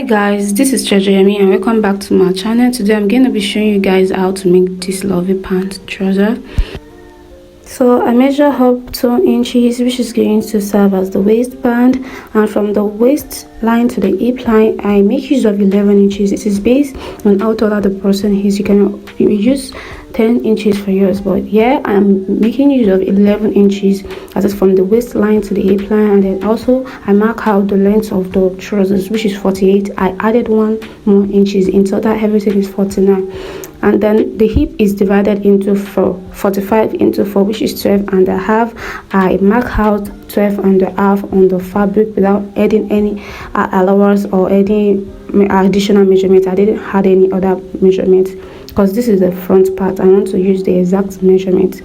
Hi guys, this is Yemi and welcome back to my channel. Today I'm going to be showing you guys how to make this lovely pant trouser. So I measure up 2 inches, which is going to serve as the waistband, and from the waistline to the hip line I make use of 11 inches. It is based on how tall the person is. You can use 10 inches for yours, but yeah, I'm making use of 11 inches. That is from the waistline to the hip line, and then also I mark out the length of the trousers, which is 48. I added 1 more inches. In total everything is 49, and then the hip is divided into 4. 45 into 4, which is 12 and a half. I mark out 12 and a half on the fabric without adding any allowance or any additional measurement. I didn't add any other measurement because this is the front part. I want to use the exact measurement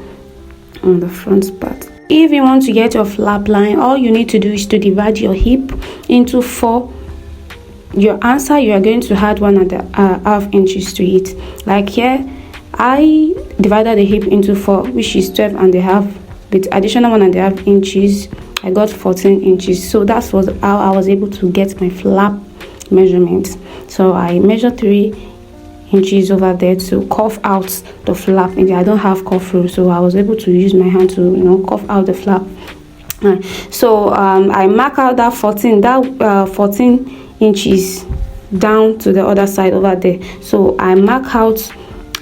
on the front part. If you want to get your flap line, all you need to do is to divide your hip into 4. Your answer, you are going to add 1.5 inches to it. Like here I divided the hip into 4, which is 12 and a half. With additional 1.5 inches I got 14 inches. So that was how I was able to get my flap measurement. So I measured 3 inches over there to cuff out the flap. I don't have cuff rule, so I was able to use my hand to cuff out the flap. So I mark out that 14 inches down to the other side over there. So I mark out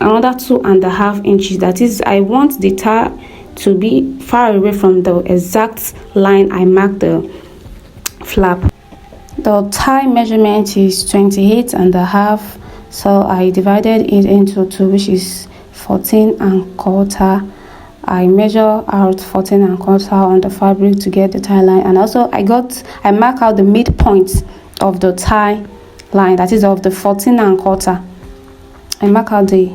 another 2.5 inches. That is, I want the tie to be far away from the exact line I marked the flap. The tie measurement is 28.5, so I divided it into 2, which is 14.25. I measure out 14.25 on the fabric to get the tie line, and also I mark out the midpoint of the tie line, that is of the 14.25. I mark out the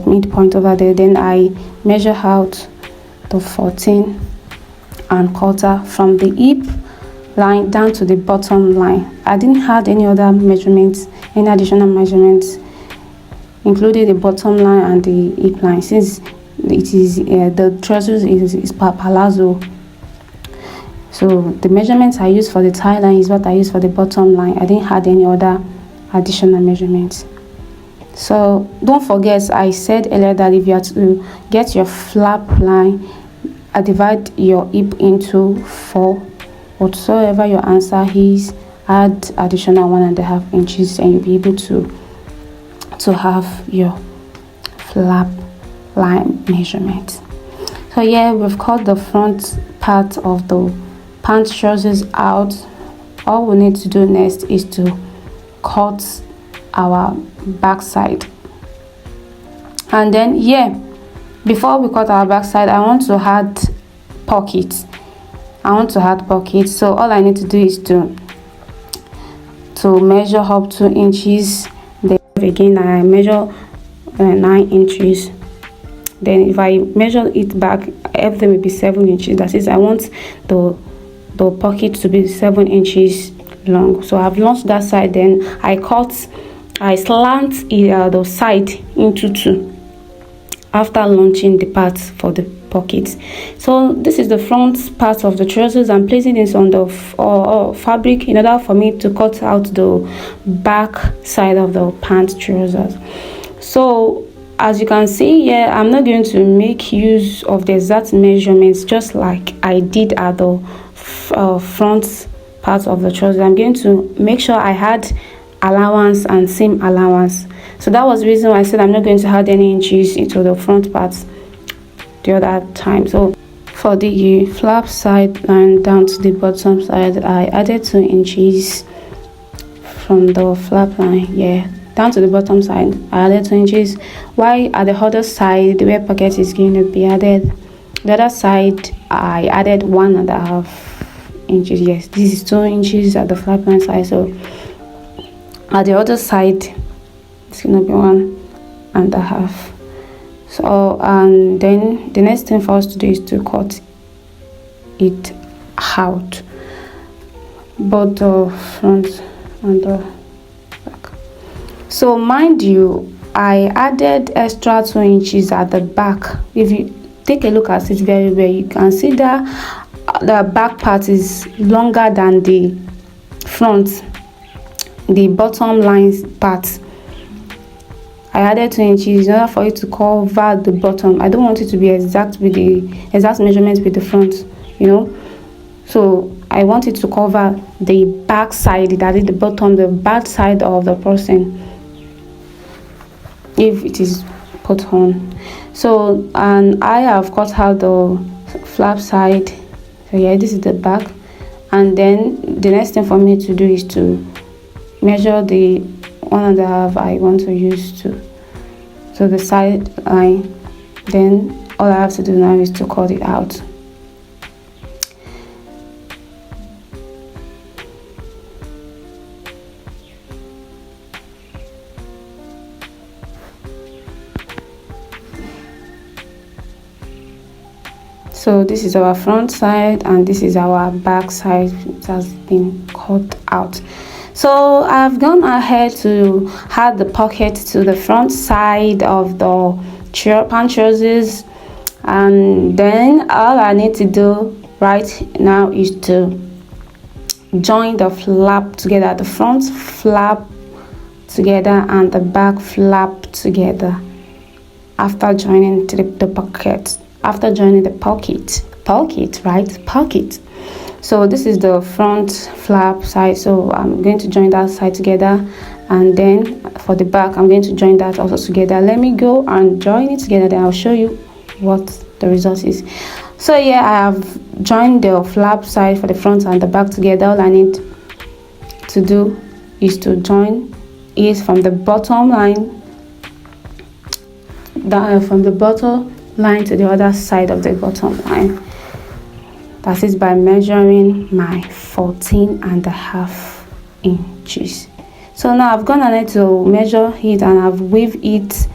midpoint over there. Then I measure out the 14.25 from the hip line down to the bottom line. I didn't add any other measurements, any additional measurements, including the bottom line and the hip line, since it is the trousers is palazzo. So the measurements I use for the tie line is what I use for the bottom line. I didn't add any other additional measurements. So don't forget, I said earlier that if you are to get your flap line, divide your hip into 4. Whatsoever your answer is, add additional 1.5 inches and you'll be able to have your flap line measurement. So yeah, we've cut the front part of the pant trousers out. All we need to do next is to cut our back side. And then before we cut our back side, I want to add pockets. So all I need to do is to measure up 2 inches. Then again I measure 9 inches. Then if I measure it back, everything will be 7 inches. That is, I want the pocket to be 7 inches long. So I've launched that side. Then I slant the side into 2 after launching the parts for the pockets. So this is the front part of the trousers. I'm placing this on the fabric in order for me to cut out the back side of the pant trousers. So as you can see here, I'm not going to make use of the exact measurements just like I did at the front part of the trousers. I'm going to make sure I had allowance and seam allowance. So that was the reason why I said I'm not going to add any inches into the front part the other time. So for the flap side line down to the bottom side, I added 2 inches from the flap line down to the bottom side. I added 2 inches, while at the other side where pocket is going to be added, the other side I added 1.5 inches. Yes, this is 2 inches at the flap line side. So at the other side it's gonna be 1.5. So and then the next thing for us to do is to cut it out, both the front and the back. So mind you, I added extra 2 inches at the back. If you take a look at it very well, you can see that the back part is longer than the front. the bottom lines part. I added 2 inches in order for it to cover the bottom. I don't want it to be exact with the exact measurement with the front, you know. So I want it to cover the back side, that is the bottom, the back side of the person, if it is put on. So, and I have cut out the flap side. So yeah, this is the back. And then the next thing for me to do is to measure the 1.5 I want to use to the side line. Then all I have to do now is to cut it out. So this is our front side and this is our back side. It has been cut out. So I've gone ahead to add the pocket to the front side of the pant trousers, and then all I need to do right now is to join the flap together, the front flap together and the back flap together after joining to the pocket. After joining the pocket, so this is the front flap side, so I'm going to join that side together, and then for the back I'm going to join that also together. Let me go and join it together, then I'll show you what the result is. So yeah, I have joined the flap side for the front and the back together. All I need to do is to join it from the bottom line down, from the bottom line to the other side of the bottom line. That is by measuring my 14.5 inches. So now I've gone ahead to measure it and I've weaved it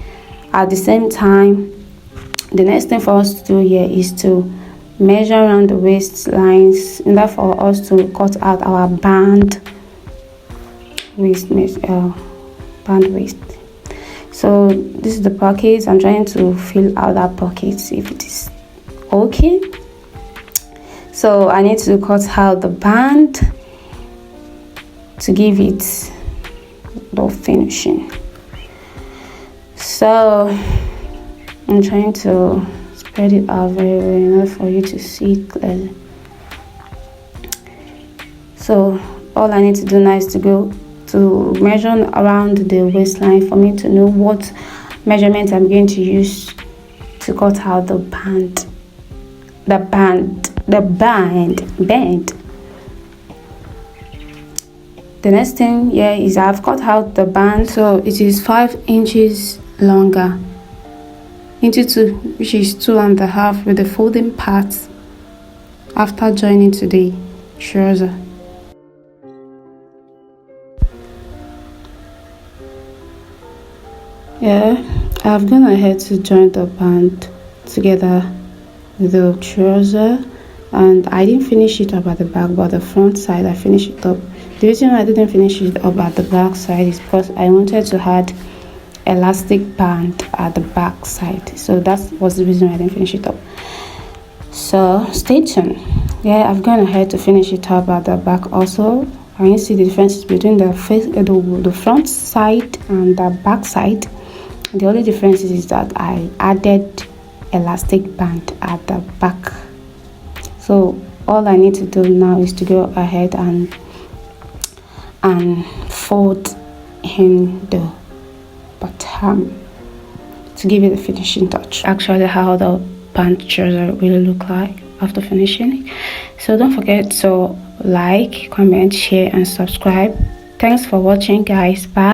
at the same time. The next thing for us to do here is to measure around the waist lines in order for us to cut out our band waist. So this is the pocket. I'm trying to fill out that pocket, see if it is okay. So I need to cut out the band to give it the finishing. So I'm trying to spread it out very well in order for you to see it clearly. So all I need to do now is to go to measure around the waistline for me to know what measurement I'm going to use to cut out the band. The next thing here is I've cut out the band, so it is 5 inches longer into 2, which is 2.5 with the folding part after joining to the trouser. Yeah, I've gone ahead to join the band together with the trouser, and I didn't finish it up at the back, but the front side I finished it up. The reason why I didn't finish it up at the back side is because I wanted to add elastic band at the back side, so that was the reason why I didn't finish it up. So stay tuned. Yeah, I've gone ahead to finish it up at the back also. I can see the differences between the front side and the back side. The only difference is that I added elastic band at the back. So all I need to do now is to go ahead and fold in the bottom to give it the finishing touch. Actually, how the pant trouser will look like after finishing it. So don't forget to like, comment, share and subscribe. Thanks for watching, guys. Bye.